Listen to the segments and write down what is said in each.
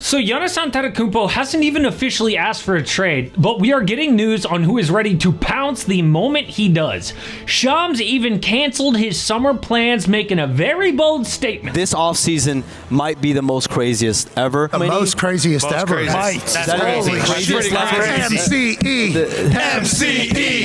So Giannis Antetokounmpo hasn't even officially asked for a trade, but we are getting news on who is ready to pounce the moment he does. Shams even canceled his summer plans, making a very bold statement. This offseason might be the most craziest ever. Most craziest ever. That's Holy shit. MCE.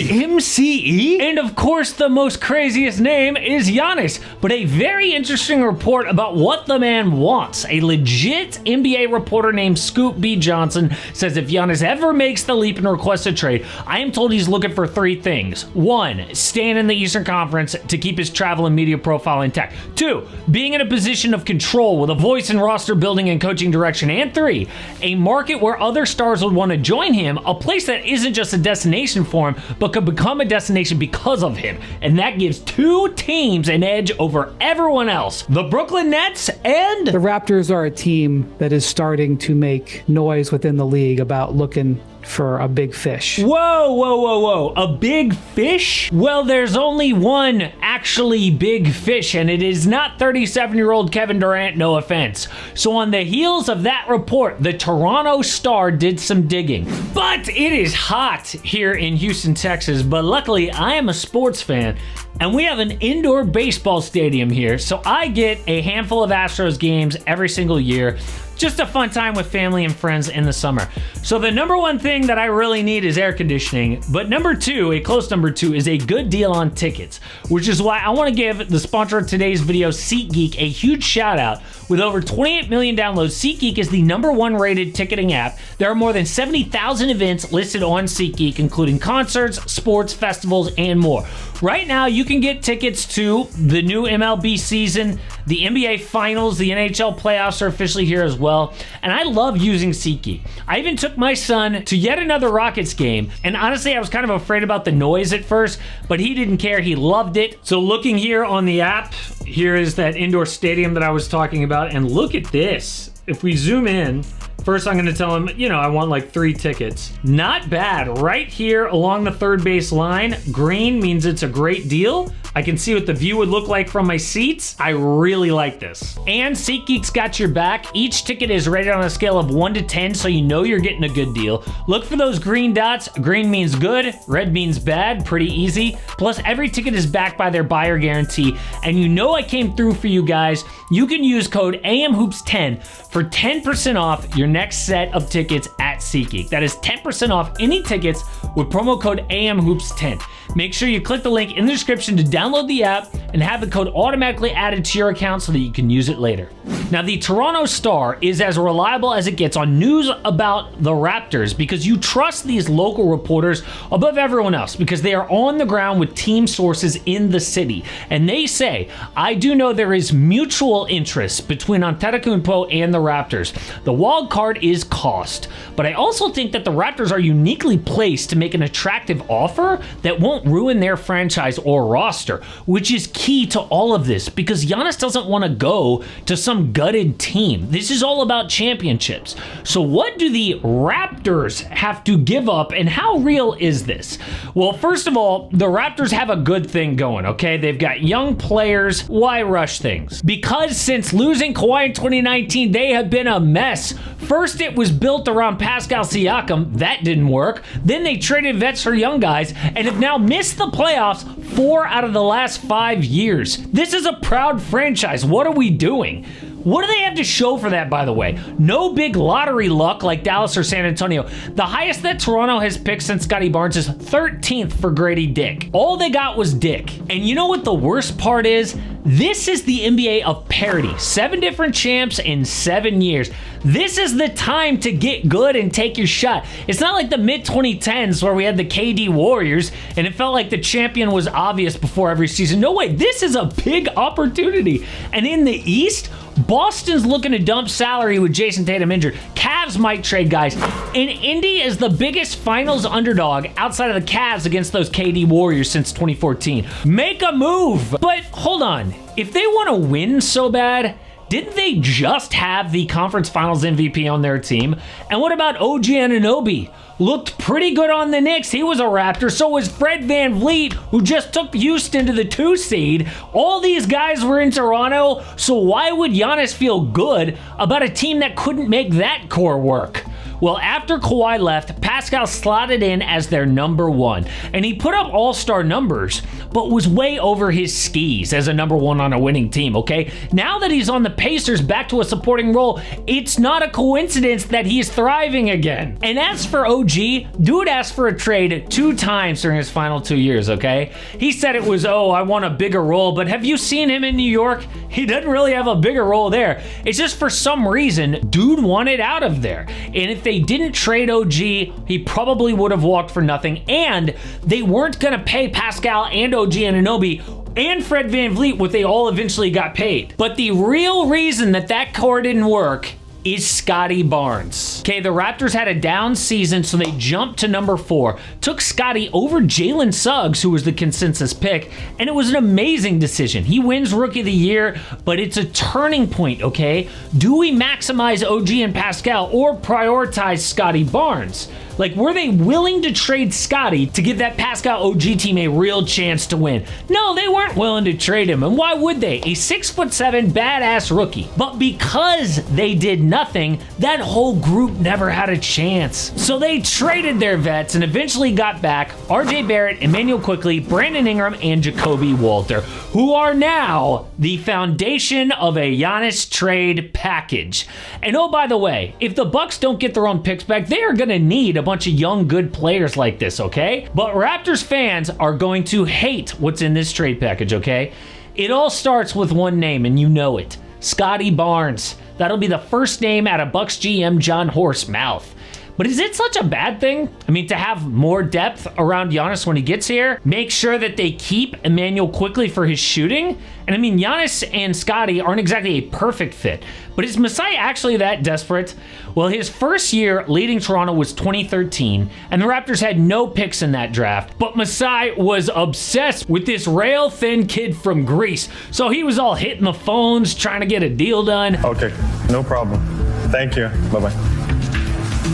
MCE? And of course, the most craziest name is Giannis. But a very interesting report about what the man wants. A legit NBA reporter named Scoop B. Johnson says if Giannis ever makes the leap and requests a trade, I am told he's looking for three things. 1, staying in the Eastern Conference to keep his travel and media profile intact. 2, being in a position of control with a voice in roster building and coaching direction. And 3, a market where other stars would want to join him, a place that isn't just a destination for him, but could become a destination because of him. And that gives 2 teams an edge over everyone else. The Brooklyn Nets and the Raptors are a team that is starting to make noise within the league about looking for a big fish. Whoa. A big fish? Well, there's only one actually big fish, and it is not 37-year-old Kevin Durant, no offense. So on the heels of that report, the Toronto Star did some digging. But it is hot here in Houston, Texas, but luckily I am a sports fan, and we have an indoor baseball stadium here, so I get a handful of Astros games every single year. Just a fun time with family and friends in the summer. So the number one thing that I really need is air conditioning, but number 2, a close number 2, is a good deal on tickets, which is why I want to give the sponsor of today's video, SeatGeek, a huge shout out. With over 28 million downloads, SeatGeek is the number 1 rated ticketing app. There are more than 70,000 events listed on SeatGeek, including concerts, sports, festivals, and more. Right now, you can get tickets to the new MLB season, the NBA Finals, the NHL playoffs are officially here as well, and I love using SeatGeek. I even took my son to yet another Rockets game, and honestly, I was kind of afraid about the noise at first, but he didn't care. He loved it. So looking here on the app, here is that indoor stadium that I was talking about, and look at this. If we zoom in, first I'm going to tell him, I want like 3 tickets. Not bad. Right here along the third base line, green means it's a great deal. I can see what the view would look like from my seats. I really like this. And SeatGeek's got your back. Each ticket is rated on a scale of 1 to 10, so you know you're getting a good deal. Look for those green dots. Green means good, red means bad, pretty easy. Plus, every ticket is backed by their buyer guarantee, and you know I came through for you guys. You can use code AMHOOPS10 for 10% off your next set of tickets at SeatGeek. That is 10% off any tickets with promo code AMHOOPS10. Make sure you click the link in the description to download the app and have the code automatically added to your account so that you can use it later. Now, the Toronto Star is as reliable as it gets on news about the Raptors because you trust these local reporters above everyone else because they are on the ground with team sources in the city. And they say, I do know there is mutual interest between Antetokounmpo and the Raptors. The wild card is cost. But I also think that the Raptors are uniquely placed to make an attractive offer that won't ruin their franchise or roster, which is key to all of this because Giannis doesn't want to go to some gutted team. This is all about championships. So what do the Raptors have to give up and how real is this? Well, first of all, the Raptors have a good thing going, okay? They've got young players. Why rush things? Because since losing Kawhi in 2019, they have been a mess. First, it was built around Pascal Siakam. That didn't work. Then they traded vets for young guys and have now missed the playoffs 4 out of the last 5 years. This is a proud franchise. What are we doing? What do they have to show for that, by the way? No big lottery luck like Dallas or San Antonio. The highest that Toronto has picked since Scotty Barnes is 13th for Grady Dick. All they got was Dick. And you know what the worst part is? This is the NBA of parity. 7 different champs in 7 years. This is the time to get good and take your shot. It's not like the mid-2010s where we had the KD Warriors and it felt like the champion was obvious before every season. No way, this is a big opportunity. And in the East, Boston's looking to dump salary with Jason Tatum injured. Cavs might trade guys. And Indy is the biggest finals underdog outside of the Cavs against those KD Warriors since 2014. Make a move. But hold on. If they want to win so bad, Didn't they just have the conference finals MVP on their team? And what about OG Anunoby? Looked pretty good on the Knicks. He was a Raptor. So was Fred VanVleet, who just took Houston to the 2 seed. All these guys were in Toronto. So why would Giannis feel good about a team that couldn't make that core work? Well, after Kawhi left, Pascal slotted in as their number 1, and he put up all-star numbers, but was way over his skis as a number 1 on a winning team, okay? Now that he's on the Pacers back to a supporting role, it's not a coincidence that he's thriving again. And as for OG, dude asked for a trade 2 times during his final 2 years, okay? He said it was, oh, I want a bigger role, but have you seen him in New York? He doesn't really have a bigger role there. It's just for some reason, dude wanted out of there. And if they didn't trade OG, he probably would have walked for nothing, and they weren't going to pay Pascal and OG Anunoby and Fred VanVleet what they all eventually got paid. But the real reason that core didn't work is Scotty Barnes. Okay, the Raptors had a down season, so they jumped to number 4. Took Scotty over Jalen Suggs, who was the consensus pick, and it was an amazing decision. He wins Rookie of the Year, but it's a turning point, okay? Do we maximize OG and Pascal or prioritize Scotty Barnes? Like, were they willing to trade Scotty to give that Pascal OG team a real chance to win? No, they weren't willing to trade him, and why would they? A 6'7" badass rookie. But because they did nothing, that whole group never had a chance. So they traded their vets and eventually got back RJ Barrett, Emmanuel Quickley, Brandon Ingram, and Jacoby Walter, who are now the foundation of a Giannis trade package. And oh, by the way, if the Bucks don't get their own picks back, they are going to need a bunch of young, good players like this, okay? But Raptors fans are going to hate what's in this trade package, okay? It all starts with one name, and you know it. Scotty Barnes. That'll be the first name out of Bucks GM John Horst's mouth. But is it such a bad thing? I mean, to have more depth around Giannis when he gets here, make sure that they keep Emmanuel Quickley for his shooting. And I mean, Giannis and Scotty aren't exactly a perfect fit, but is Masai actually that desperate? Well, his first year leading Toronto was 2013, and the Raptors had no picks in that draft, but Masai was obsessed with this rail-thin kid from Greece. So he was all hitting the phones, trying to get a deal done. Okay, no problem. Thank you. Bye-bye.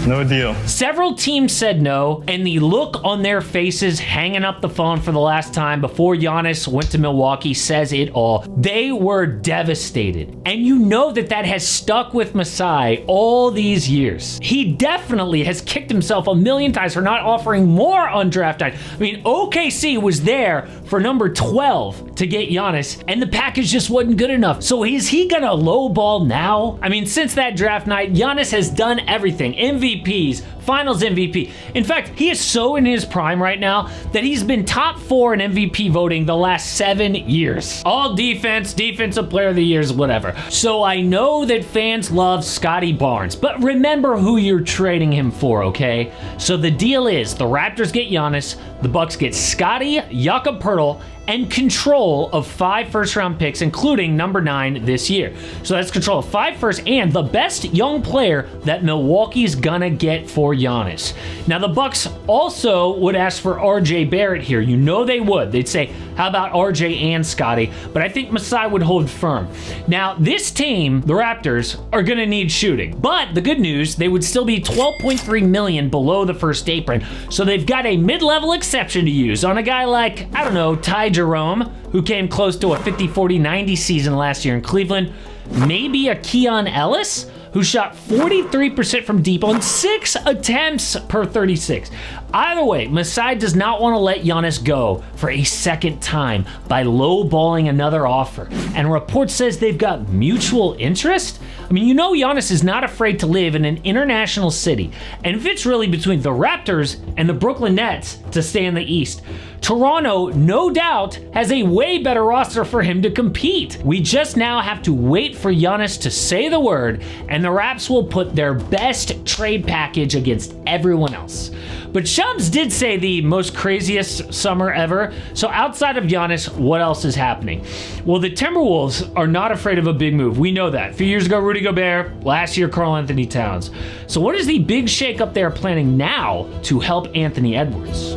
No deal. Several teams said no, and the look on their faces hanging up the phone for the last time before Giannis went to Milwaukee says it all. They were devastated. And you know that has stuck with Masai all these years. He definitely has kicked himself a million times for not offering more undrafted. I mean, OKC was there for number 12 to get Giannis, and the package just wasn't good enough. So is he gonna lowball now? I mean, since that draft night, Giannis has done everything. MVPs, Finals MVP. In fact, he is so in his prime right now that he's been top 4 in MVP voting the last 7 years. All defense, defensive player of the years, whatever. So I know that fans love Scotty Barnes, but remember who you're trading him for, okay? So the deal is the Raptors get Giannis, the Bucks get Scotty, Jakob Poeltl, and control of 5 first-round picks, including number 9 this year. So that's control of 5 first and the best young player that Milwaukee's gonna get for Giannis. Now, the Bucks also would ask for RJ Barrett here. You know they would. They'd say, how about RJ and Scotty? But I think Masai would hold firm. Now, this team, the Raptors, are gonna need shooting. But the good news, they would still be $12.3 million below the first apron. So they've got a mid-level exception to use on a guy like, I don't know, Ty Jerome, who came close to a 50-40-90 season last year in Cleveland. Maybe a Keon Ellis, who shot 43% from deep on 6 attempts per 36. Either way, Masai does not want to let Giannis go for a second time by lowballing another offer. And report says they've got mutual interest. I mean, you know Giannis is not afraid to live in an international city, and if it's really between the Raptors and the Brooklyn Nets to stay in the East, Toronto, no doubt, has a way better roster for him to compete. We just now have to wait for Giannis to say the word, and the Raps will put their best trade package against everyone else. But Shubs did say the most craziest summer ever. So outside of Giannis, what else is happening? Well, the Timberwolves are not afraid of a big move. We know that. A few years ago, Rudy Gobert. Last year, Karl Anthony Towns. So what is the big shakeup they are planning now to help Anthony Edwards?